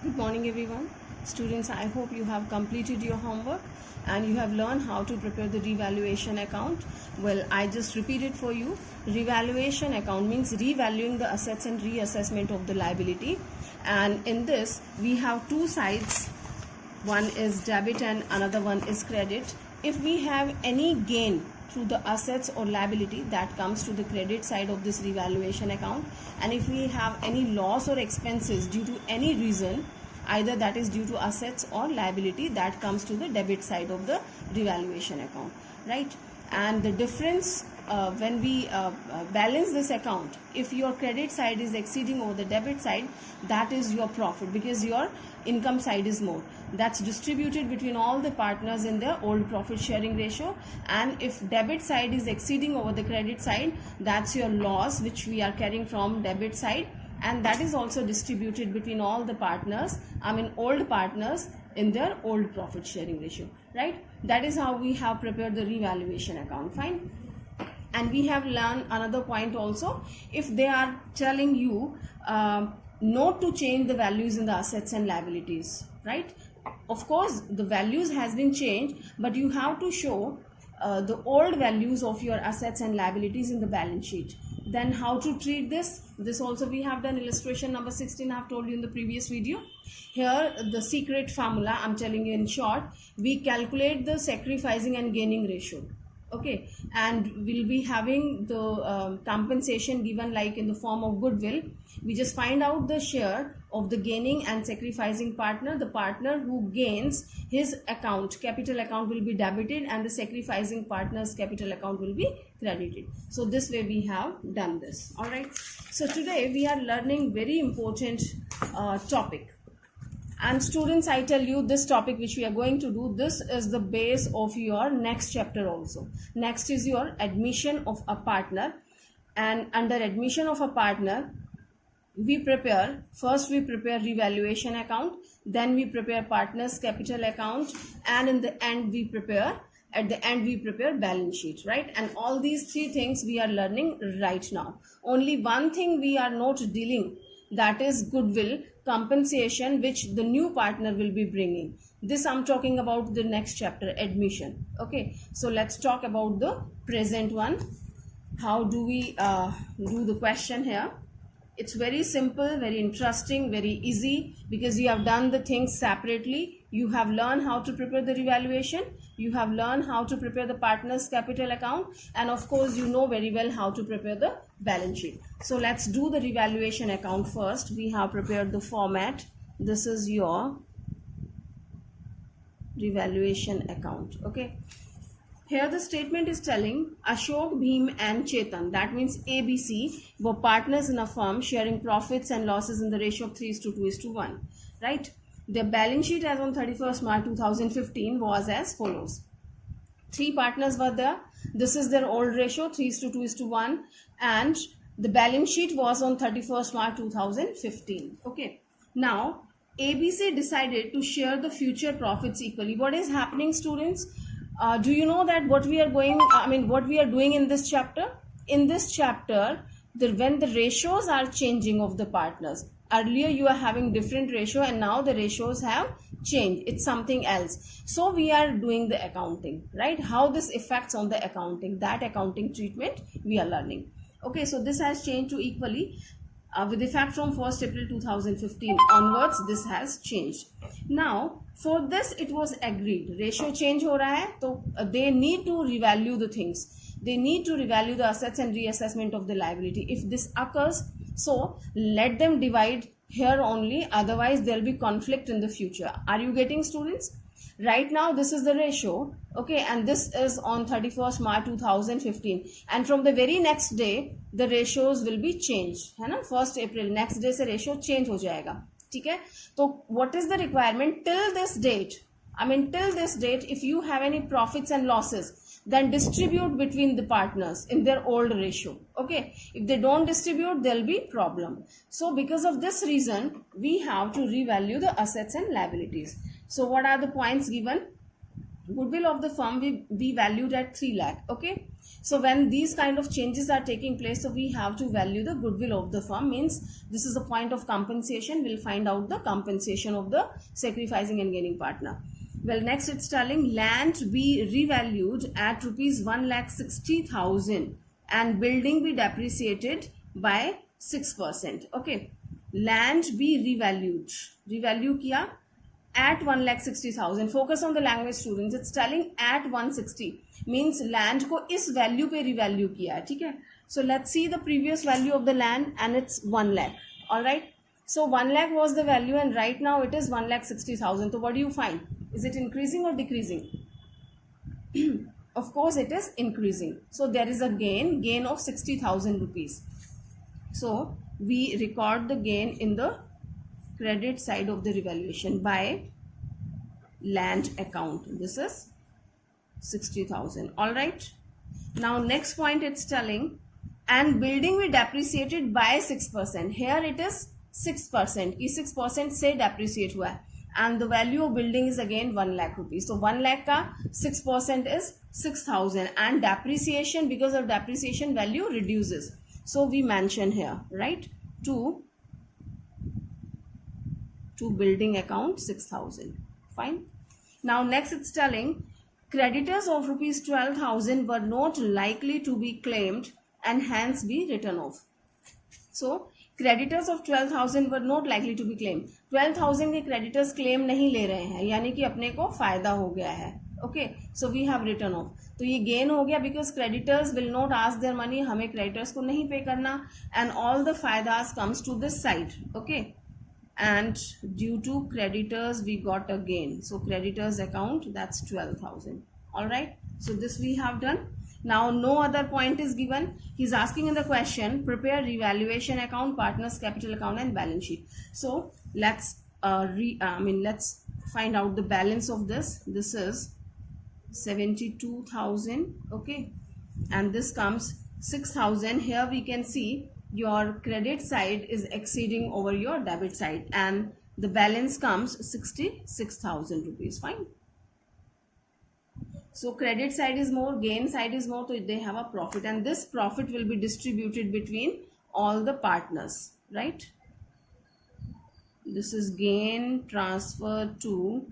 Good morning everyone. Students, I hope you have completed your homework and you have learned how to prepare the revaluation account. Well, I just repeat it for you. Revaluation account means revaluing the assets and reassessment of the liability. And in this, we have two sides. One is debit and another one is credit. If we have any gain through the assets or liability, that comes to the credit side of this revaluation account, and if we have any loss or expenses due to any reason, either that is due to assets or liability, that comes to the debit side of the revaluation account, right? And the difference when we balance this account, if your credit side is exceeding over the debit side, that is your profit, because your income side is more. That's distributed between all the partners in the old profit sharing ratio. And if debit side is exceeding over the credit side, that's your loss, which we are carrying from debit side, and that is also distributed between all the partners, old partners in their old profit sharing ratio, right? That is how we have prepared the revaluation account. Fine. And we have learned another point also. If they are telling you not to change the values in the assets and liabilities, right? Of course, the values has been changed, but you have to show the old values of your assets and liabilities in the balance sheet. Then how to treat this? This also we have done. Illustration number 16 I have told you in the previous video. Here the secret formula, I'm telling you in short. We calculate the sacrificing and gaining ratio. Okay, and we'll be having the compensation given like in the form of goodwill. We just find out the share of the gaining and sacrificing partner. The partner who gains, his account, capital account, will be debited, and the sacrificing partner's capital account will be credited. So this way we have done this. All right. So today we are learning very important topic. And students, I tell you, this topic which we are going to do, this is the base of your next chapter also. Next is your admission of a partner. And under admission of a partner, first we prepare revaluation account, then we prepare partner's capital account, and in the end we prepare balance sheet, right? And all these three things we are learning right now. Only one thing we are not dealing, that is goodwill compensation, which the new partner will be bringing. This I'm talking about the next chapter, admission. Okay, so let's talk about the present one. How do we do the question here? It's very simple, very interesting, very easy, because you have done the things separately. You have learned how to prepare the revaluation, you have learned how to prepare the partner's capital account, and of course you know very well how to prepare the balance sheet. So let's do the revaluation account first. We have prepared the format. This is your revaluation account. Okay, here the statement is telling Ashok, Bhim and Chetan, that means ABC, were partners in a firm sharing profits and losses in the ratio of 3:2:1, right? Their balance sheet as on 31st March 2015 was as follows. Three partners were there. This is their old ratio, 3:2:1, and the balance sheet was on 31st March 2015. Okay. Now, ABC decided to share the future profits equally. What is happening, students? Do you know that what we are doing in this chapter? In this chapter, when the ratios are changing of the partners, earlier you are having different ratio and now the ratios have changed. It's something else. So we are doing the accounting, right? How this affects on the accounting, that accounting treatment we are learning. Okay, so this has changed to equally. With effect from 1st April 2015 onwards, this has changed. Now, for this it was agreed. Ratio change ho raha hai, so they need to revalue the things. They need to revalue the assets and reassessment of the liability. If this occurs, so let them divide here only. Otherwise, there will be conflict in the future. Are you getting, students? Right now this is the ratio, okay, and this is on 31st March 2015, and from the very next day the ratios will be changed, है ना? 1st April next day से ratio change हो जाएगा, ठीक है? तो what is the requirement till this date? Till this date, if you have any profits and losses, then distribute between the partners in their old ratio. Okay, if they don't distribute, there will be problem. So because of this reason, we have to revalue the assets and liabilities. So what are the points given? Goodwill of the firm will be valued at 3 lakh. Okay, So when these kind of changes are taking place, so we have to value the goodwill of the firm. Means this is a point of compensation. We'll find out the compensation of the sacrificing and gaining partner. Well, next it's telling land be revalued at rupees 1,60,000 and building be depreciated by 6%. Okay, land be revalued. Revalue किया at 1,60,000. Focus on the language, students. It's telling at 160 means land को इस value पे revalue किया है. ठीक है. So let's see the previous value of the land and it's 1 lakh. All right. So 1 lakh was the value and right now it is 1,60,000. So what do you find? Is it increasing or decreasing? Of course it is increasing. So there is a gain of 60,000 rupees. So we record the gain in the credit side of the revaluation by land account. This is 60,000. All right. Now next point it's telling and building we depreciated by 6%. Here it is 6%. ये 6% से depreciate हुआ है. And the value of building is again 1 lakh rupees. So 1 lakh का 6% is 6,000 and depreciation, because of depreciation value reduces. So we mention here, right, to building account 6,000. Fine. Now next it's telling creditors of rupees 12,000 were not likely to be claimed and hence be written off. So creditors of 12,000 were not likely to be claimed. 12,000 के creditors claim नहीं ले रहे हैं, यानी कि अपने को फायदा हो गया है. Okay, so we have written off. तो ये gain हो गया because creditors will not ask their money. हमें creditors को नहीं pay करना and all the फायदास comes to this side. Okay, and due to creditors we got a gain. So creditors account, that's 12,000. All right. So this we have done. Now no other point is given. He's asking in the question, prepare revaluation account, partners capital account and balance sheet. So let's let's find out the balance of this. This is 72,000. Okay, and this comes 6,000. Here we can see your credit side is exceeding over your debit side and the balance comes 66,000 rupees. Fine. So credit side is more, gain side is more, so they have a profit and this profit will be distributed between all the partners, right? This is gain transferred to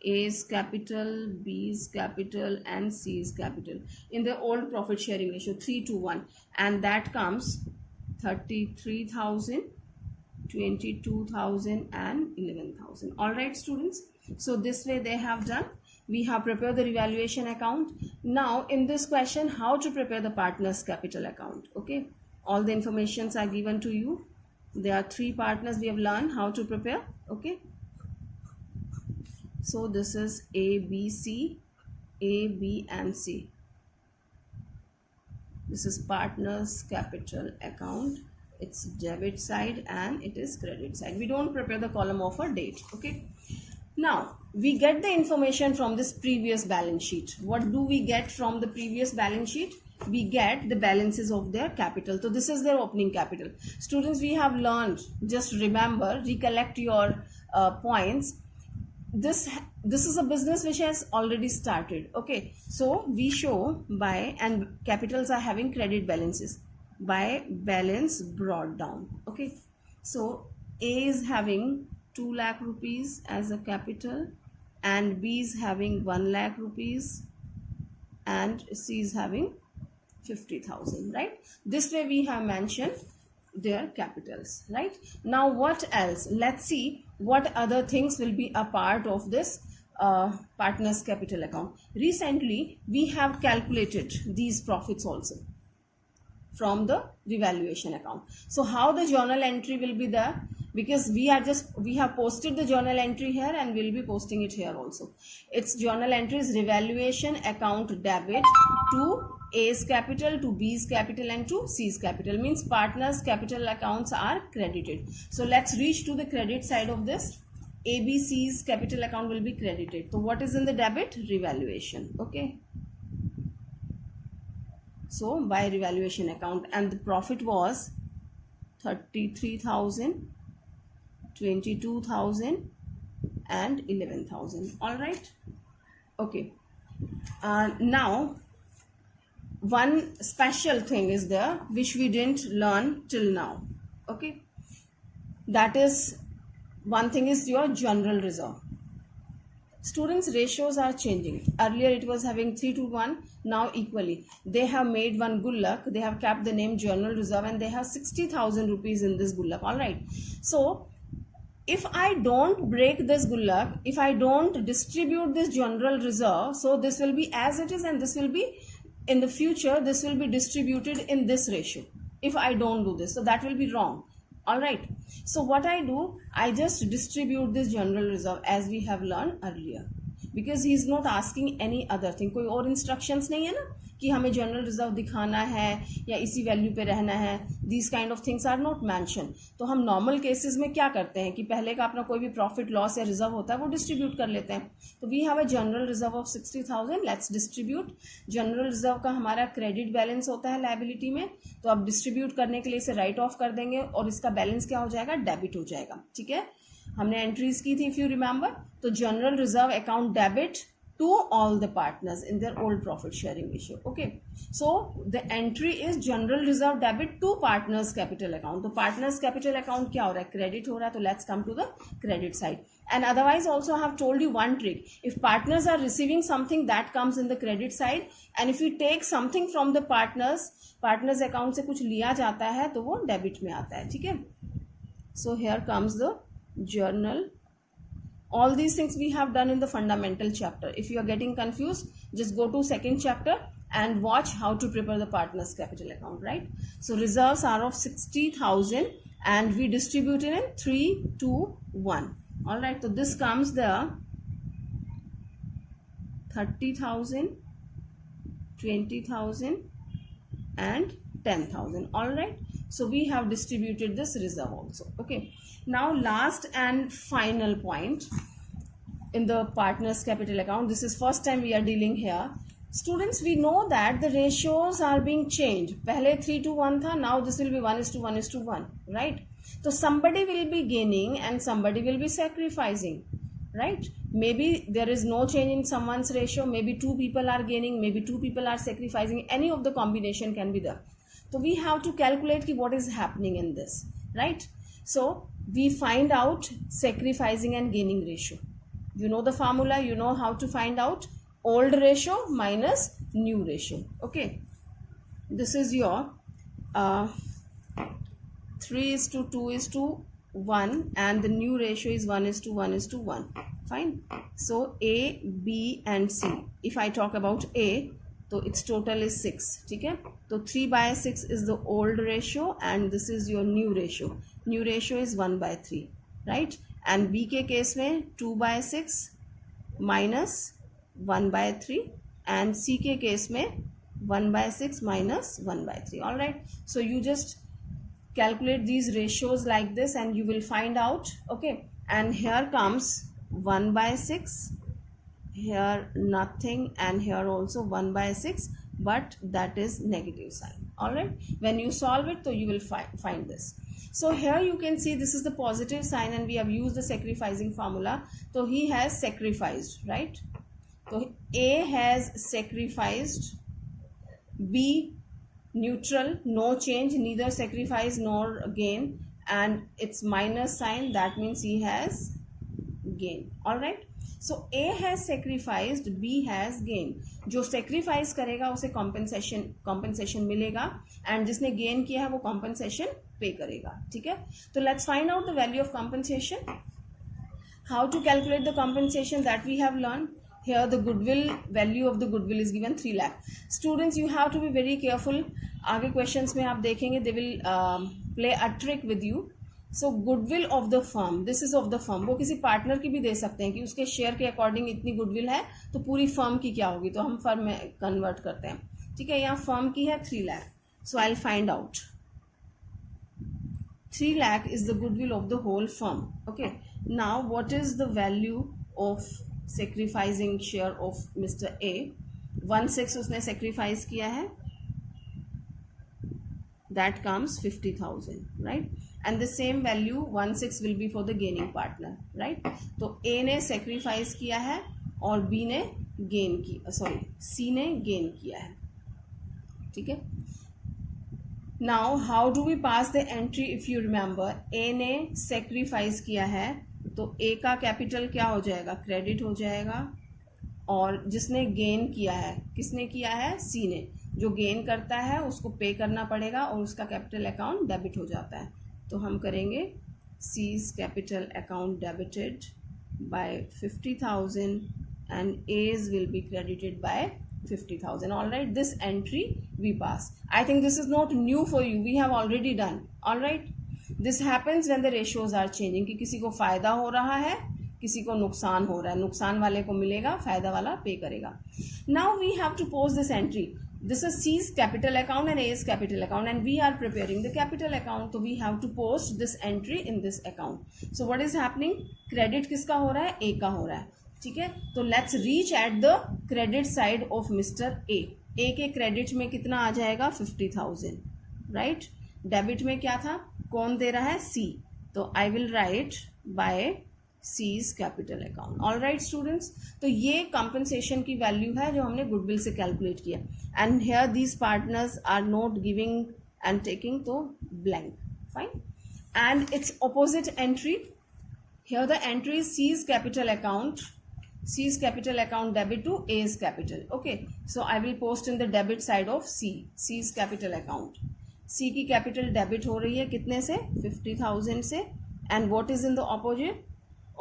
A's capital, B's capital and C's capital in the old profit sharing ratio 3:1 and that comes 33,000, 22,000 and 11,000. All right, students. So this way they have done. We have prepared the revaluation account. Now in this question, how to prepare the partners capital account. Okay, all the informations are given to you. There are 3 partners we have learned how to prepare. Okay, so this is A, B, C, A, B and C. This is partners capital account. It's debit side and it is credit side. We don't prepare the column of a date. Okay, now we get the information from this previous balance sheet. What do we get from the previous balance sheet? We get the balances of their capital. So this is their opening capital. Students, we have learned, just remember, recollect your points. This is a business which has already started. Okay, so we show by, and capitals are having credit balances, by balance brought down. Okay, so A is having 2 lakh rupees as a capital and B is having 1 lakh rupees and C is having 50,000, right? This way we have mentioned their capitals, right? Now what else? Let's see what other things will be a part of this partners capital account. Recently we have calculated these profits also from the revaluation account. So how the journal entry will be there? Because we have posted the journal entry here and we'll be posting it here also. Its journal entry is revaluation account debit to A's capital, to B's capital and to C's capital. Means partners capital accounts are credited. So let's reach to the credit side of this. ABC's capital account will be credited. So what is in the debit? Revaluation. Okay. So by revaluation account, and the profit was 33,000, 22,000 and 11,000. All right. Okay. Now one special thing is there which we didn't learn till now. Okay, that is, one thing is your general reserve. Students, ratios are changing. Earlier it was having 3 to 1, now equally. They have made one gullak, they have kept the name general reserve, and they have 60,000 rupees in this gullak. All right, so if I don't break this gullak, if I don't distribute this general reserve, so this will be as it is, and this will be in the future, this will be distributed in this ratio. If I don't do this, so that will be wrong. All right, so what I do, I just distribute this general reserve as we have learned earlier, because he is not asking any other thing. कोई और instructions नहीं है ना कि हमें general reserve दिखाना है या इसी वैल्यू पे रहना है. These kind of things are not mention. तो हम नॉर्मल केसेस में क्या करते हैं कि पहले का अपना कोई भी प्रॉफिट लॉस या रिजर्व होता है वो डिस्ट्रीब्यूट कर लेते हैं. तो we have a general reserve of 60,000. Let's distribute. General reserve का हमारा क्रेडिट बैलेंस होता है लायबिलिटी में, तो अब डिस्ट्रीब्यूट करने के लिए इसे राइट ऑफ कर देंगे और इसका बैलेंस क्या हो जाएगा, डेबिट हो जाएगा. ठीक है, हमने एंट्रीज की थी इफ यू रिमेंबर. तो general reserve account debit to all the partners in their old profit sharing ratio. Okay, so the entry is general reserve debit to partners capital account. तो partners capital account क्या हो रहा है, credit हो रहा है. तो let's come to the credit side. And otherwise also I have told you one trick. If partners are receiving something, that comes in the credit side, and if we take something from the partners account से कुछ लिया जाता है तो वो debit में आता है. ठीक है, so here comes the journal. All these things we have done in the fundamental chapter. If you are getting confused, just go to second chapter and watch how to prepare the partners capital account, right? So reserves are of 60,000 and we distributed in 3, 2, 1. All right, so this comes there 30,000, 20,000 and 10,000. All right, so we have distributed this reserve also. Okay, now last and final point in the partners capital account. This is first time we are dealing here. Students, we know that the ratios are being changed. पहले 3 to 1 था, now this will be 1:1:1, right? So somebody will be gaining and somebody will be sacrificing, right? Maybe there is no change in someone's ratio, maybe 2 people are gaining, maybe 2 people are sacrificing. Any of the combination can be there. So we have to calculate ki what is happening in this, right? So we find out sacrificing and gaining ratio. You know the formula, you know how to find out old ratio minus new ratio. Okay, this is your 3:2:1 and the new ratio is 1:1:1. Fine. So A, B and C. If I talk about A, तो its total is 6. ठीक है, तो 3/6 is the old ratio and this is your new ratio. New ratio is 1/3, right? And B के case में 2/6 minus 1/3 and C के case में 1/6 minus 1/3. All right, so you just calculate these ratios like this and you will find out. Okay, and here comes 1/6, here nothing, and here also 1/6, but that is negative sign. All right, when you solve it, so you will find this. So here you can see this is the positive sign and we have used the sacrificing formula. So he has sacrificed, right? So A has sacrificed, B neutral, no change, neither sacrifice nor gain, and it's minus sign, that means he has gain. All right, so A has sacrificed, B has gained. जो sacrifice करेगा उसे compensation मिलेगा and जिसने gain किया है वो compensation pay करेगा. ठीक है, तो let's find out the value of compensation. How to calculate the compensation that we have learned. Here the goodwill, value of the goodwill is given 3 lakh. Students, you have to be very careful. आगे questions में आप देखेंगे they will play a trick with you. So goodwill of the firm, this is of the firm. वो किसी partner की भी दे सकते हैं कि उसके शेयर के अकॉर्डिंग इतनी गुडविल है तो पूरी फर्म की क्या होगी, तो हम फर्म में कन्वर्ट करते हैं. ठीक है, यहाँ फर्म की है 3 lakh. So I'll find out. 3 lakh is the goodwill of the whole firm. Okay, now what is the value of sacrificing share of Mr. A? 1/6 उसने sacrifice किया है, that comes 50,000, right? And the same value 1/6 will be for the gaining partner, right? तो A ने sacrifice किया है और B ने gain की, C ने gain किया है. ठीक है. Now how do we pass the entry? If you remember, A ने सेक्रीफाइस किया है तो ए का कैपिटल क्या हो जाएगा? क्रेडिट हो जाएगा. और जिसने गेन किया है, किसने किया है? सी ने. जो गेन करता है उसको पे करना पड़ेगा और उसका कैपिटल अकाउंट डेबिट हो जाता है. तो हम करेंगे seize capital account debited bye 50,000 and A's will be credited by 50,000. All right, this entry we pass. I think this is not new for you. We have already done. All right, this happens when the ratios are changing. कि किसी को फायदा हो रहा है, किसी को नुकसान हो रहा है. नुकसान वाले को मिलेगा, फायदा वाला पे करेगा. Now we have to post this entry. This is C's capital account and A's capital account, and we are preparing the capital account. So we have to post this entry in this account. So what is happening? Credit किसका हो रहा है? A का हो रहा है. ठीक है, तो let's reach at the credit side of mister A. A के क्रेडिट में कितना आ जाएगा? 50,000. राइट. डेबिट में क्या था? कौन दे रहा है? सी. तो I will write by C's capital account. All right students, तो ये कंपनसेशन की वैल्यू है जो हमने गुडविल से कैलकुलेट किया. And here these partners are not giving and taking, तो blank. Fine. And it's opposite entry. Here the entry is C's capital account. C's capital account debit to A's capital. Okay, so I will post in the debit side of C. C's capital account. C की capital debit हो रही है कितने से? 50,000 से. And what is in the opposite?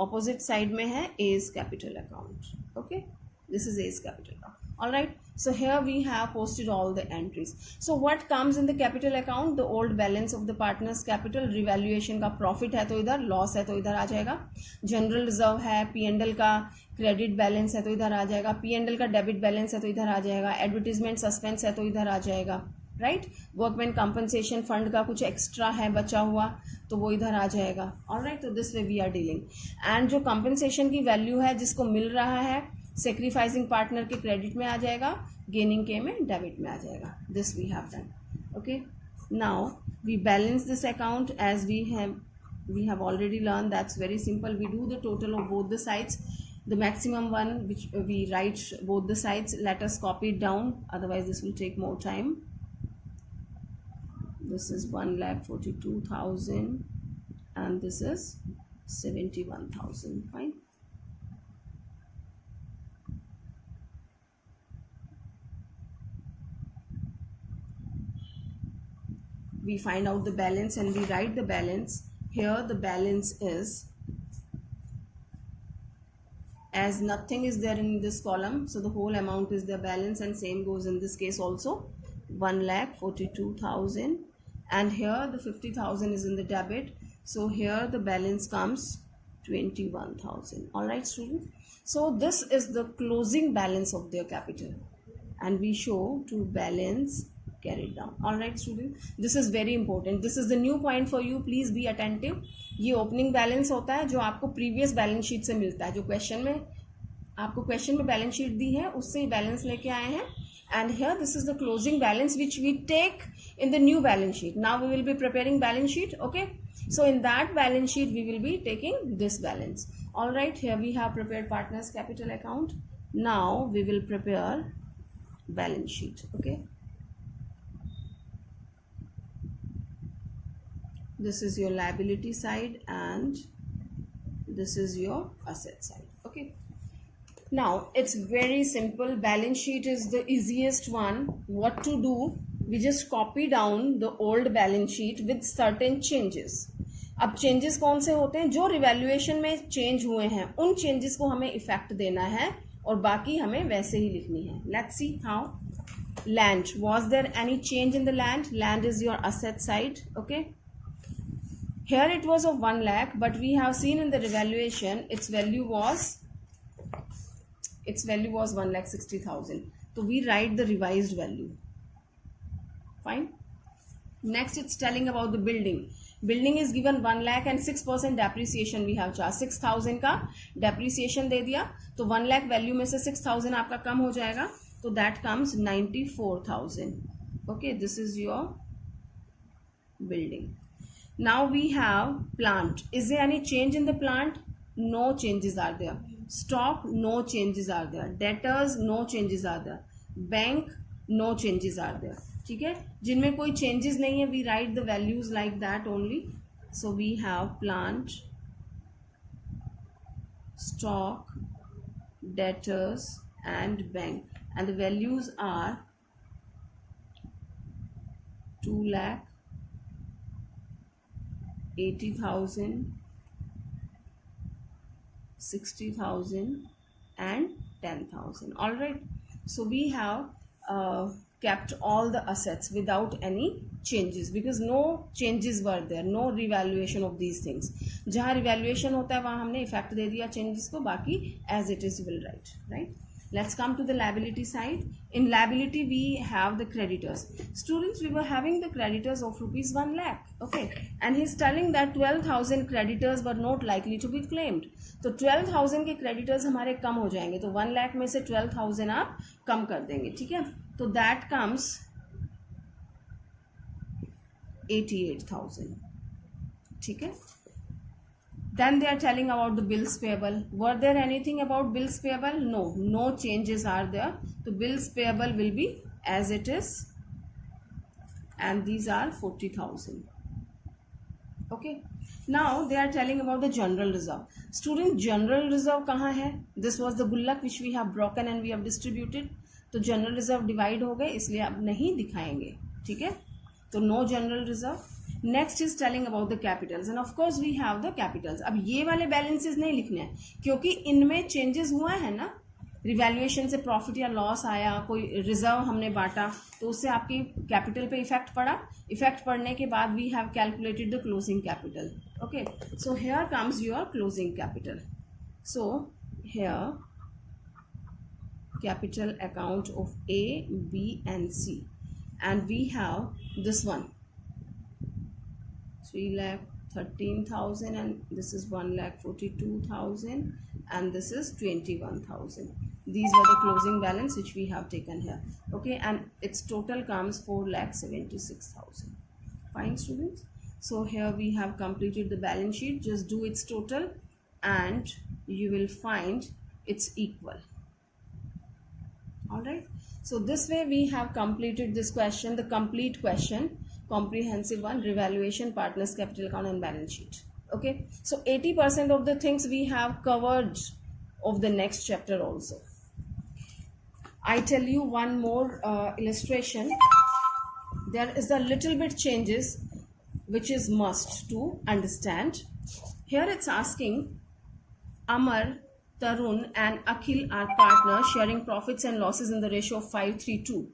Opposite side में है A's capital account. Okay, this is A's capital account. All right, so here we have posted all the entries. So what comes in the capital account? The old balance of the partners capital. revaluation का profit है तो इधर, loss है तो इधर आ जाएगा. General reserve है, P&L का क्रेडिट बैलेंस है तो इधर आ जाएगा. P&L का डेबिट बैलेंस है तो इधर आ जाएगा. एडवर्टीजमेंट सस्पेंस है तो इधर आ जाएगा. राइट. वर्कमैन कंपनसेशन फंड का कुछ एक्स्ट्रा है बचा हुआ तो वो इधर आ जाएगा. ऑलराइट, तो this way we are dealing. And जो कंपनसेशन की वैल्यू है जिसको मिल रहा है, सेक्रीफाइसिंग पार्टनर के क्रेडिट में आ जाएगा, गेनिंग के में डेबिट में आ जाएगा. This we have done. Okay, now we balance this account as we have already learn. That's very simple. We do the total of both the sides. The maximum one which we write both the sides. Let us copy it down, otherwise this will take more time. This is 1,42,000 and this is 71,000. Fine. We find out the balance and we write the balance. Here the balance is, as nothing is there in this column, so the whole amount is the balance, and same goes in this case also. 1,42,000, and here the 50,000 is in the debit, so here the balance comes 21,000. All right students, so this is the closing balance of their capital and we show to balance carried down. All right students, this is very important. This is the new point for you. Please be attentive. ये opening balance होता है जो आपको previous balance sheet से मिलता है. जो question में आपको क्वेश्चन में बैलेंस शीट दी है उससे ही बैलेंस लेके आए हैं. And here this is the closing balance which we take in the new balance sheet. Now we will be preparing balance sheet. Okay, so in that balance sheet we will be taking this balance. All right, here we have prepared partners capital account. Now we will prepare balance sheet. Okay, this is your liability side and this is your asset side. Okay, now it's very simple. Balance sheet is the easiest one. What to do? We just copy down the old balance sheet with certain changes. अब changes कौन से होते हैं? जो revaluation में change हुए हैं उन changes को हमें इफेक्ट देना है और बाकी हमें वैसे ही लिखनी है. Let's see how. Land, was there any change in the land? Land is your asset side. Okay, here it was of 1 lakh, but we have seen in the revaluation its value was 1,60,000. So we write the revised value. Fine. Next it's telling about the building. Building is given 1 lakh and 6% depreciation we have charged. 6,000 का depreciation दे दिया तो 1 lakh value में से 6,000 आपका कम हो जाएगा तो that comes 94,000. Okay, this is your building. Now we have plant. Is there any change in the plant? No changes are there. Stock, no changes are there. Debtors, no changes are there. Bank, no changes are there. ठीक है, जिनमें कोई changes नहीं है, we write the values like that only. So we have plant, stock, debtors and bank, and the values are 2,80,000, 60,000 and 10,000. All right, so we have kept all the assets without any changes because no changes were there, no revaluation of these things. जहाँ revaluation होता है वहाँ हमने effect दे दिया changes को, बाकी as it is will write, right? Let's come to the liability side. In liability we have the creditors. Students, we were having the creditors of rupees 1 lakh, okay, and he's telling that 12,000 creditors were not likely to be claimed. तो 12,000 के creditors हमारे कम हो जाएंगे, तो 1 lakh में से 12,000 आप कम कर देंगे, ठीक है, तो that comes 88,000, ठीक है. Then they are telling about the bills payable. Were there anything about bills payable? No, no changes are there. So bills payable will be as it is, and these are 40,000. Okay. Now they are telling about the general reserve. Student, general reserve कहाँ है? This was the गुल्लक which we have broken and we have distributed. तो general reserve divide हो गए, इसलिए अब नहीं दिखाएंगे, ठीक है, तो no general reserve. Next is telling about the capitals, and of course we have the capitals. अब ये वाले बैलेंसेस नहीं लिखने हैं क्योंकि इनमें चेंजेस हुआ है ना, रिवैल्यूएशन से प्रॉफिट या लॉस आया, कोई रिजर्व हमने बांटा, तो उससे आपकी कैपिटल पे इफेक्ट पड़ा. इफेक्ट पड़ने के बाद we have calculated the closing capital. Okay, so here comes your closing capital. So here capital account of A, B and C, and we have this one 3,13,000, and this is 1,42,000, and this is 21,000. These were the closing balance which we have taken here. Okay, and its total comes 4,76,000. Fine, students. So here we have completed the balance sheet. Just do its total and you will find it's equal. All right. So this way we have completed this question, the complete question. Comprehensive one, revaluation, partners, capital account and balance sheet. Okay, so 80% of the things we have covered of the next chapter also. I tell you one more illustration. There is a little bit changes which is must to understand. Here it's asking Amar, Tarun and Akhil are partners sharing profits and losses in the ratio of 5:3:2.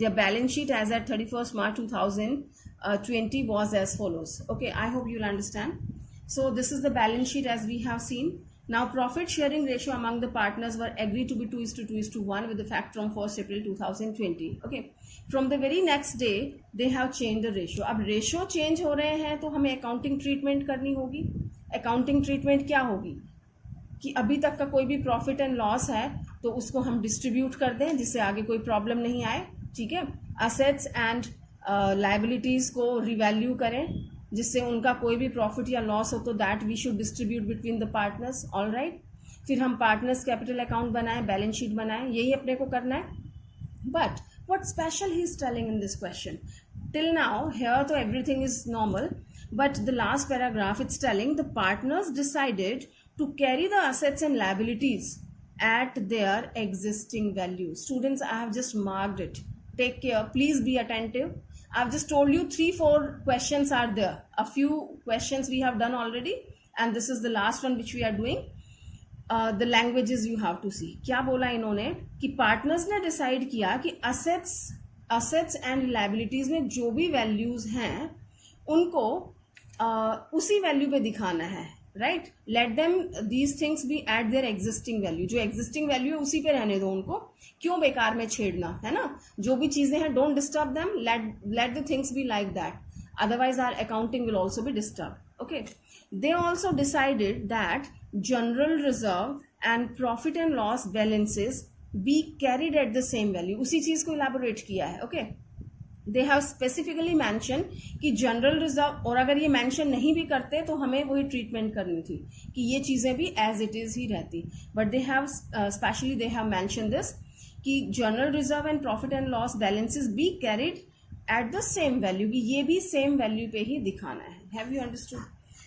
Their balance sheet as at 31st March 2020 was as follows. Okay, I hope you'll understand. So this is the balance sheet as we have seen. Now profit sharing ratio among the partners were agreed to be 2:2:1 with effect from 1st April 2020. Okay, from the very next day they have changed the ratio. अब ratio change हो रहे हैं तो हमें accounting treatment करनी होगी. Accounting treatment क्या होगी कि अभी तक का कोई भी प्रॉफिट एंड लॉस है तो उसको हम डिस्ट्रीब्यूट कर दें जिससे आगे कोई प्रॉब्लम नहीं आए, ठीक है. असेट्स एंड लायबिलिटीज को रिवैल्यू करें जिससे उनका कोई भी प्रॉफिट या लॉस हो तो that we should distribute between the partners. All right, फिर हम पार्टनर्स कैपिटल अकाउंट बनाएं, बैलेंस शीट बनाएं, यही अपने को करना है. But what special he is telling in this question, till now here तो everything is normal, but the last paragraph it's telling the partners decided to carry the assets and liabilities at their existing value. Students, I have just marked it. Take care. Please be attentive. I've just told you 3-4 questions are there. A few questions we have done already, and this is the last one which we are doing. The languages you have to see. क्या बोला इन्होंने कि partners ने decide किया कि assets and liabilities में जो भी values हैं उनको उसी value पे दिखाना है. Right, let them these things be at their existing value. जो एग्जिस्टिंग वैल्यू है उसी पे रहने दो उनको, क्यों बेकार में छेड़ना, है ना. जो भी चीजें हैं don't disturb them, let the things be like that, otherwise our accounting will also be disturb. Okay, they also decided that general reserve and profit and loss balances be carried at the same value. उसी चीज को elaborate किया है. Okay, they have specifically mention कि general reserve, और अगर ये mention नहीं भी करते तो हमें वही ट्रीटमेंट करनी थी कि ये चीजें भी एज इट इज ही रहती. But they have specially they have mentioned this कि general reserve and profit and loss balances be carried at the same value, कि ये भी सेम वैल्यू पे ही दिखाना है. Have you understood?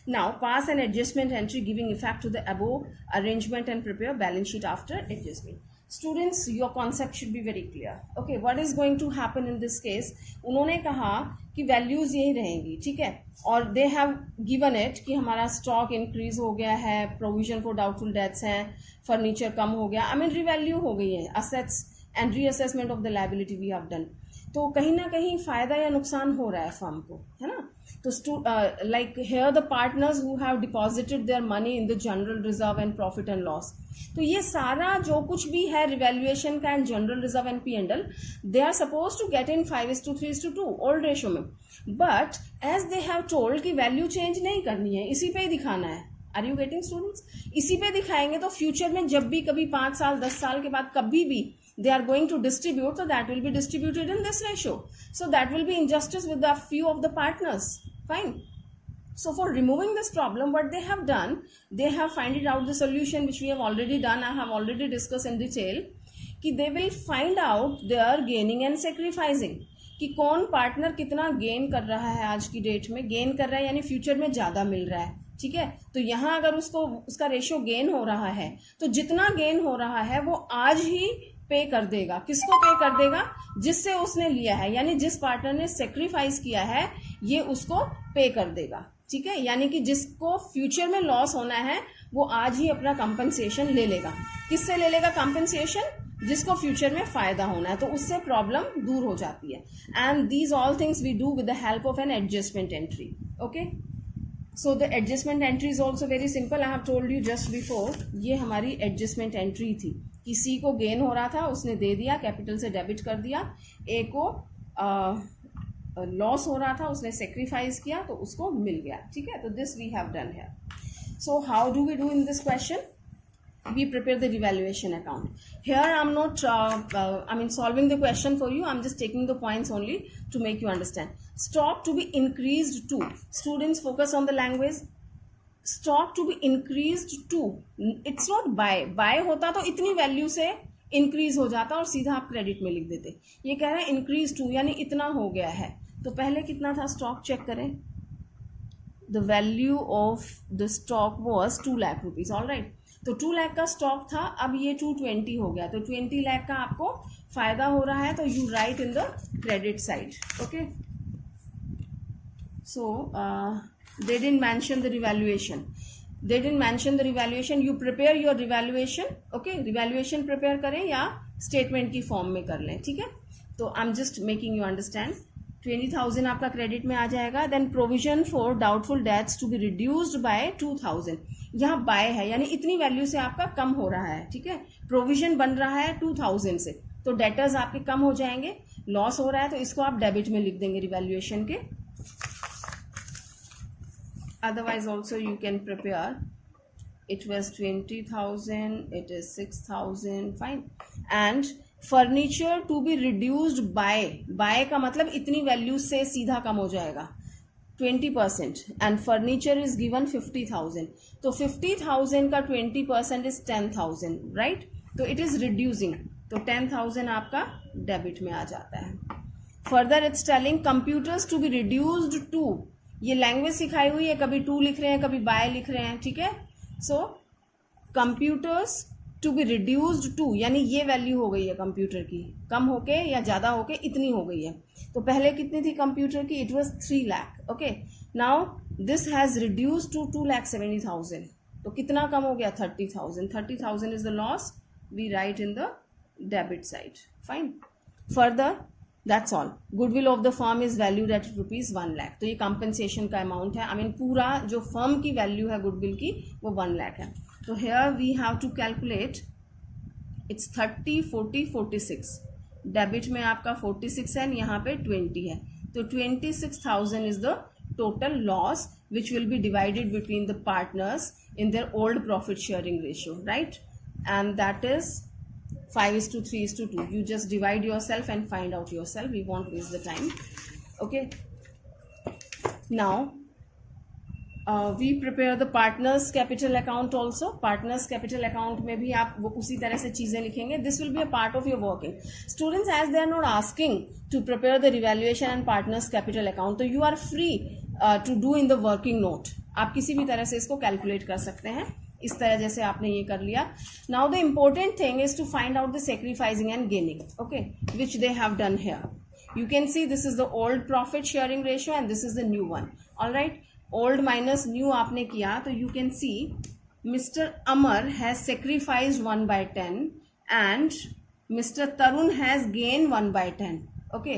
Now pass an adjustment entry giving effect to the above arrangement and prepare balance sheet after adjustment. Students, your concept should be very clear. Okay, what is going to happen in this case? उन्होंने कहा कि values यही रहेंगी, ठीक है, और they have given it कि हमारा स्टॉक इंक्रीज हो गया है, प्रोविजन फॉर डाउटफुल डेट्स हैं, फर्नीचर कम हो गया, आई मीन रिवैल्यू हो गई है, assets and reassessment of the liability we have done. तो कहीं ना कहीं फायदा या नुकसान हो रहा है फर्म को, है ना. तो like here the partners who have deposited their money in the general reserve and profit and loss. तो ये सारा जो कुछ भी है रिवैल्यूएशन का and general reserve and P&L, they are suppose to get in 5:3:2 old ratio में. But as they have told कि वैल्यू चेंज नहीं करनी है, इसी पे ही दिखाना है. Are you getting students? इसी पे दिखाएंगे तो फ्यूचर में जब भी कभी 5 साल 10 साल के बाद कभी भी they are going to distribute, so that will be distributed in this ratio. So that will be injustice with the few of the partners. Fine. So for removing this problem, what they have done, they have find out the solution which we have already done. I have already discussed in detail. कि they will find out their gaining and sacrificing. कि कौन partner कितना gain कर रहा है आज की date में, गेन कर रहा है यानी फ्यूचर में ज़्यादा मिल रहा है, ठीक है. तो यहाँ अगर उसका रेशियो गेन हो रहा है तो जितना गेन हो रहा है वो आज ही पे कर देगा. किसको पे कर देगा? जिससे उसने लिया है, यानी जिस पार्टनर ने सेक्रीफाइस किया है ये उसको पे कर देगा, ठीक है. यानी कि जिसको फ्यूचर में लॉस होना है वो आज ही अपना कंपनसेशन ले लेगा. किससे ले लेगा कंपनसेशन? जिसको फ्यूचर में फायदा होना है. तो उससे प्रॉब्लम दूर हो जाती है. And these all things we do with the help of an adjustment entry. Okay, so the adjustment entry is also very simple. I have told you just before, ये हमारी एडजस्टमेंट एंट्री थी. किसी को gain हो रहा था उसने दे दिया, कैपिटल से डेबिट कर दिया. ए को लॉस हो रहा था उसने सेक्रीफाइस किया तो उसको मिल गया, ठीक है. तो this we have done here. So how do we do in this question? We prepare the revaluation account. Here I'm not solving the question for you. I'm just taking the points only to make you understand. Stock to be increased to. Students, focus on the language. Stock to be increased to. It's not buy. Buy होता तो इतनी value से increase हो जाता और सीधा आप credit में लिख देते. ये कह रहे हैं इंक्रीज टू यानी इतना हो गया है. तो पहले कितना था स्टॉक चेक करें. The value of the stock was 2 lakh rupees. All right. तो 2 लाख का स्टॉक था, अब ये 220 हो गया. तो 20 लाख का आपको फायदा हो रहा है. तो you right in the credit side. Okay, so they didn't mention the revaluation. They didn't mention the revaluation. You prepare your revaluation. Okay, revaluation prepare करें या स्टेटमेंट की फॉर्म में कर लें, ठीक है. तो I am just making you understand. 20,000 आपका क्रेडिट में आ जाएगा. Then provision for doubtful debts to be reduced by 2,000. यहाँ बाय है यानी इतनी वैल्यू से आपका कम हो रहा है, ठीक है. प्रोविजन बन रहा है 2,000 से, तो डेटर्स आपके कम हो जाएंगे. लॉस हो रहा है तो इसको आप डेबिट में लिख देंगे रिवैल्यूएशन के. Otherwise also you can prepare. It was 20,000, it is 6,000. Fine. And furniture to be reduced by. By का मतलब इतनी वैल्यू से सीधा कम हो जाएगा 20%. And furniture is given 50,000. तो 50,000 का 20% इज 10,000, राइट. तो इट इज रिड्यूसिंग. तो 10,000 आपका डेबिट में आ जाता है. Further it's telling computers to be reduced to. ये लैंग्वेज सिखाई हुई है, कभी टू लिख रहे हैं कभी बाय लिख रहे हैं, ठीक है. So computers to be reduced to यानी ये वैल्यू हो गई है कंप्यूटर की, कम होके या ज्यादा होके इतनी हो गई है. तो पहले कितनी थी कंप्यूटर की? It was 3 lakh. Okay, now this has reduced to 2,70,000. तो कितना कम हो गया? 30,000. 30,000 is the loss. We write in the debit side. Fine. Further that's all. Goodwill of the firm is valued at ₹1 lakh. तो ये कंपनसेशन का अमाउंट है. आई मीन पूरा जो फर्म की वैल्यू है गुडविल की वो 1 लाख है. तो here we have to calculate. It's 30, 40, 46. Debit में आपका 46 है, यहाँ पे 20 है. तो 26,000 is the total loss which will be divided between the partners in their old profit sharing ratio, right? And that is 5:3:2. You just divide yourself and find out yourself. We won't waste the time. Okay. Now we prepare the partners capital account also. Partners capital account में भी आप वो उसी तरह से चीजें लिखेंगे. This will be a part of your working. Students, as they are not asking to prepare the revaluation and partners capital account, तो you are free to do in the working note. आप किसी भी तरह से इसको calculate कर सकते हैं, इस तरह जैसे आपने ये कर लिया. Now the important thing is to find out the sacrificing and gaining, okay, which they have done here. You can see this is the old profit sharing ratio and this is the new one. All right, old minus new आपने किया तो you can see Mr. Amar has sacrificed 1/10 and Mr. Tarun has gained 1/10. Okay,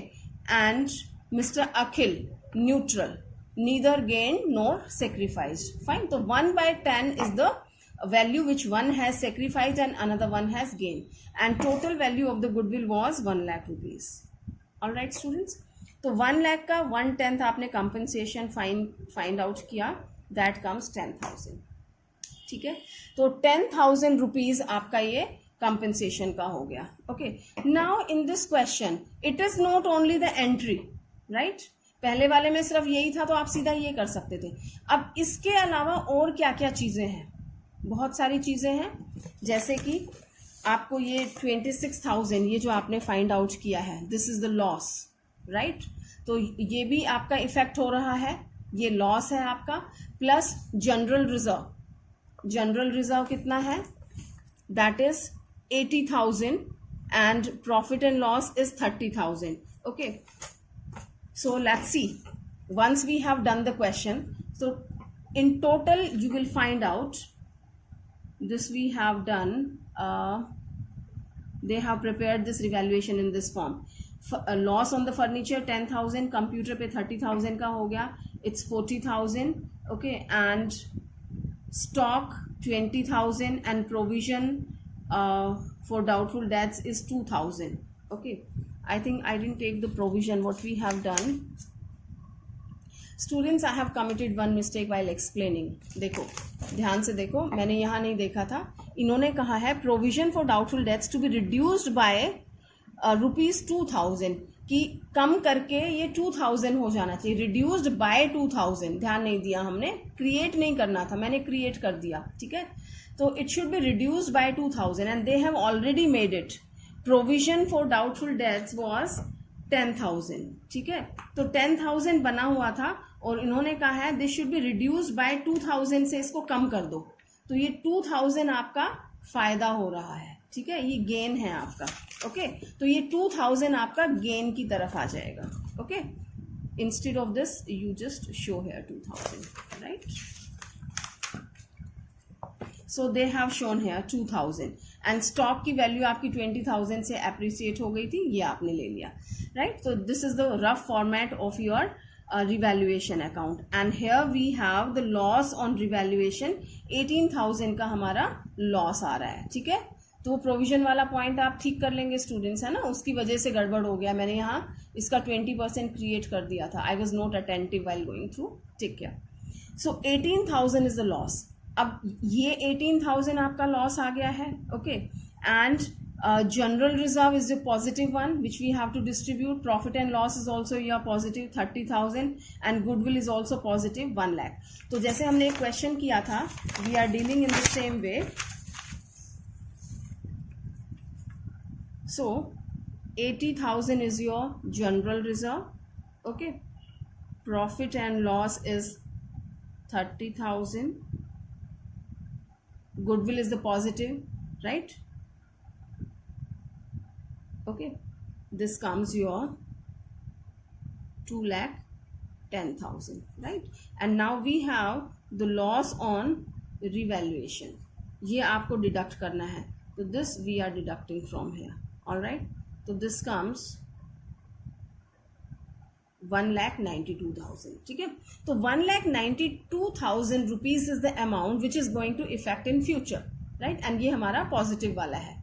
and Mr. Akhil neutral, neither gained nor sacrificed. Fine. So 1/10 is the value which one has sacrificed and another one has gained, and total value of the goodwill was 1 lakh rupees. All right students, तो 1 लाख का 1/10 आपने compensation find out किया, that comes 10,000. ठीक है, तो 10,000 rupees आपका ये compensation का हो गया. Okay, now in this question it is not only the entry, right. पहले वाले में सिर्फ यही था तो आप सीधा ये कर सकते थे. अब इसके अलावा और क्या क्या चीजें हैं, बहुत सारी चीजें हैं. जैसे कि आपको ये 26,000 ये जो आपने फाइंड आउट किया है, this is the loss, right. तो ये भी आपका इफेक्ट हो रहा है, ये लॉस है आपका. Plus general reserve, general reserve कितना है, that is 80,000 and profit and loss is 30,000. Okay, so let's see once we have done the question. So in total you will find out this we have done. They have prepared this revaluation in this form. Loss on the furniture 10,000, computer पे 30,000 का हो गया, it's 40,000. okay, and stock 20,000 and provision for doubtful debts is 2,000. okay, I think I didn't take the provision. What we have done, students, I have committed one mistake while explaining. देखो, ध्यान से देखो, मैंने यहाँ नहीं देखा था. इन्होंने कहा है provision for doubtful debts to be reduced by ₹2,000, कि कम करके ये 2,000 हो जाना चाहिए. रिड्यूस्ड बाय 2,000, ध्यान नहीं दिया हमने, क्रिएट नहीं करना था, मैंने क्रिएट कर दिया. ठीक है, तो it should be reduced by 2,000 and they have already made it. Provision for doubtful dates was 10,000. ठीक है, तो 10,000 बना हुआ था और इन्होंने कहा है this should be reduced by 2,000 से इसको कम कर दो. तो ये 2,000 आपका फायदा हो रहा है. ठीक है, ये गेन है आपका. ओके, तो ये 2,000 आपका गेन की तरफ आ जाएगा. Okay, instead of this you just show here 2,000, right. So they have shown here 2,000 and stock की वैल्यू आपकी 20,000 से अप्रिसिएट हो गई थी, ये आपने ले लिया, राइट. तो this is the rough format of your revaluation account. And here we have the loss on revaluation, 18,000 का हमारा लॉस आ रहा है. ठीक है, तो प्रोविजन वाला पॉइंट आप ठीक कर लेंगे स्टूडेंट्स, है ना, उसकी वजह से गड़बड़ हो गया. मैंने यहाँ इसका 20% क्रिएट कर दिया था. I was not attentive while going through. ठीक है, सो 18,000 इज द लॉस. अब ये 18,000 आपका लॉस आ गया है. Okay, and general reserve is the positive one which we have to distribute. Profit and loss is also your positive 30,000 and goodwill is also positive 1 lakh. तो जैसे हमने एक क्वेश्चन किया था, we are dealing in the same way. So 80,000 is your general reserve. Okay, profit and loss is 30,000. Goodwill is the positive, right? Okay, this comes your 2,10,000, right? And now we have the loss on revaluation. ये आपको deduct करना है, तो this we are deducting from here. All right, so this comes 1,92,000. ठीक है, तो 1,92,000 rupees is the amount which is going to affect in future, right? And ये हमारा पॉजिटिव वाला है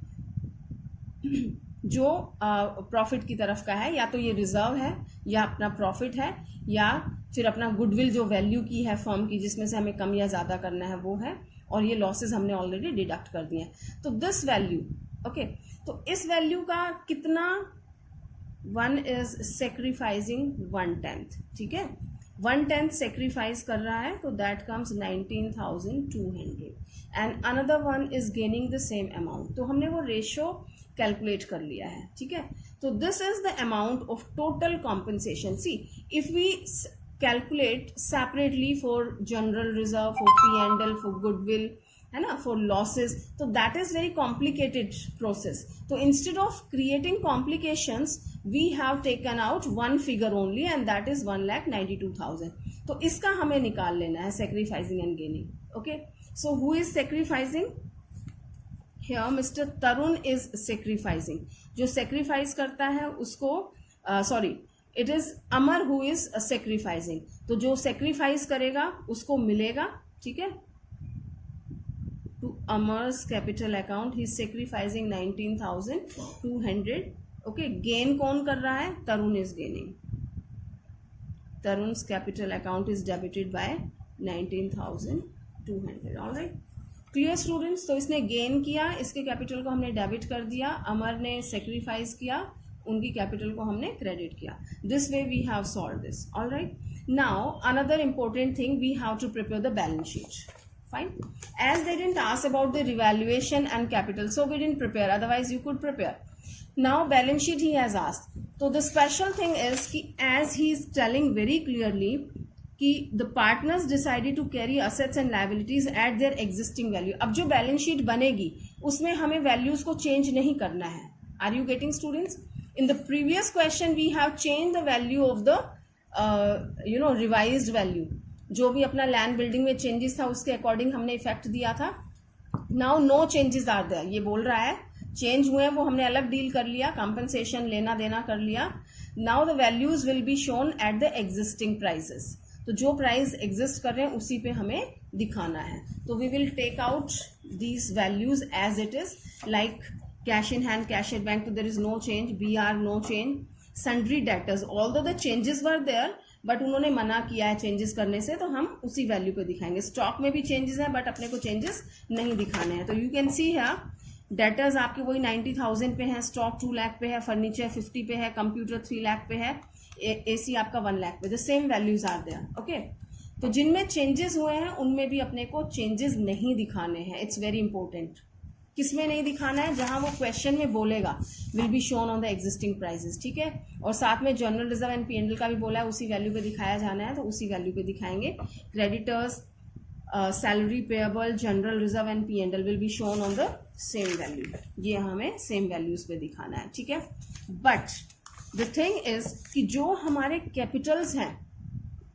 जो प्रॉफिट की तरफ का है. या तो ये रिजर्व है, या अपना प्रॉफिट है, या फिर अपना गुडविल जो वैल्यू की है फर्म की, जिसमें से हमें कम या ज़्यादा करना है, वो है. और ये लॉसेस हमने ऑलरेडी डिडक्ट कर दिए हैं. तो दिस वैल्यू, ओके, तो इस वैल्यू का कितना, 1 इज सेक्रीफाइसिंग 1/10. ठीक है, 1/10 सेक्रीफाइस कर रहा है, तो that comes 19,200 and another one is gaining the same amount. तो हमने वो रेशियो कैलकुलेट कर लिया है. ठीक है, तो this is the amount of total compensation. See if we calculate separately for general reserve, for P&L, for goodwill, है ना, फॉर लॉसेस, तो that is very complicated process. तो instead of creating complications we have taken out one figure only and that is 1,92,000. तो इसका हमें निकाल लेना है, sacrificing and gaining. Okay, so who is sacrificing? Here mister Tarun is sacrificing. जो sacrifice करता है उसको sorry, it is Amar who is sacrificing. तो जो सेक्रीफाइस करेगा उसको मिलेगा. ठीक है, to Amar's capital account he is sacrificing 19,200. okay, gain कौन कर रहा है? तरुण is gaining. Tarun's capital account is debited by 19,200. all right, clear students? तो इसने गेन किया, इसके कैपिटल को हमने डेबिट कर दिया. अमर ने सेक्रीफाइस किया, उनकी कैपिटल को हमने क्रेडिट किया. This way we have solved this. All right, now another important thing, we have to prepare the balance sheet. Fine. As they didn't ask about the revaluation and capital, so we didn't prepare. Otherwise, you could prepare. Now, balance sheet he has asked. So the special thing is कि as he is telling very clearly कि the partners decided to carry assets and liabilities at their existing value. अब जो balance sheet बनेगी उसमें हमें values को change नहीं करना है. Are you getting, students? In the previous question, we have changed the value of the revised value. जो भी अपना लैंड बिल्डिंग में चेंजेस था उसके अकॉर्डिंग हमने इफेक्ट दिया था. Now no changes are there. ये बोल रहा है चेंज हुए हैं वो हमने अलग डील कर लिया, कंपनसेशन लेना देना कर लिया. Now the values will be shown at the existing prices. तो जो प्राइस एग्जिस्ट कर रहे हैं उसी पे हमें दिखाना है. तो we will take out these values as it is, like cash in hand, cash at bank, तो there is no change. BR no change. Sundry debtors, although the changes were there but उन्होंने मना किया है changes करने से, तो हम उसी वैल्यू पे दिखाएंगे. स्टॉक में भी चेंजेस है बट अपने को चेंजेस नहीं दिखाने हैं. तो यू कैन सी है डेटर्स आपके वही 90,000 पे है, स्टॉक 2 लाख पे है, फर्नीचर 50 पे है, कंप्यूटर 3 लाख पे है, AC आपका 1 लाख पे. The same values are there. Okay, तो जिनमें चेंजेस हुए हैं उनमें भी अपने को चेंजेस नहीं दिखाने हैं. It's very important. किसमें नहीं दिखाना है? जहां वो क्वेश्चन में बोलेगा will be shown on the existing prices. ठीक है, और साथ में जनरल रिजर्व एंड P&L का भी बोला है उसी वैल्यू पे दिखाया जाना है, तो उसी वैल्यू पे दिखाएंगे. Creditors, salary payable, general reserve and P&L will be shown on the same value. ये हमें सेम वैल्यूज पे दिखाना है. ठीक है, बट द थिंग इज कि जो हमारे कैपिटल्स हैं,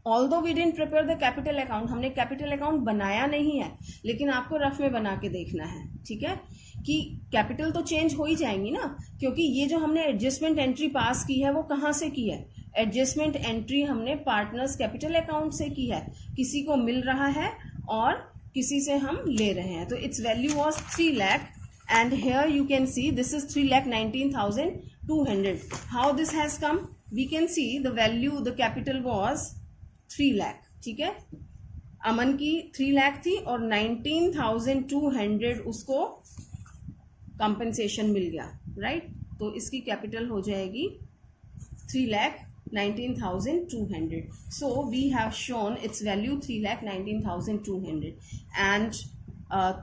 although we didn't prepare the capital account, हमने कैपिटल अकाउंट बनाया नहीं है, लेकिन आपको रफ में बना के देखना है. ठीक है, कि कैपिटल तो चेंज हो ही जाएंगी ना, क्योंकि ये जो हमने एडजस्टमेंट एंट्री पास की है वो कहाँ से की है? एडजस्टमेंट एंट्री हमने पार्टनर्स कैपिटल अकाउंट से की है. किसी को मिल रहा है और किसी से हम ले रहे हैं. तो it's value was 3 lakh and here you can see this is 3,19,200. How this has come? We can see the value, the capital was 3 lakh. ठीक है, अमन की 3 लाख थी और 19,200 उसको कंपनसेशन मिल गया. राइट, तो इसकी कैपिटल हो जाएगी 3,19,200. So we have shown its value 3,19,200 and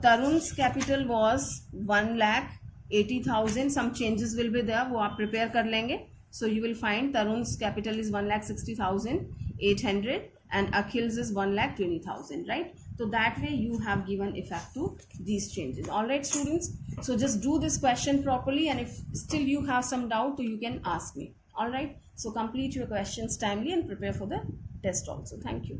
Tarun's capital was 1,80,000. Some changes will be there, वो आप प्रिपेयर कर लेंगे. So you will find Tarun's capital is 1,60,800 and Akhil's is 1,20,000, right? So that way you have given effect to these changes. All right, students. So just do this question properly, and if still you have some doubt, so you can ask me. All right. So complete your questions timely and prepare for the test also. Thank you.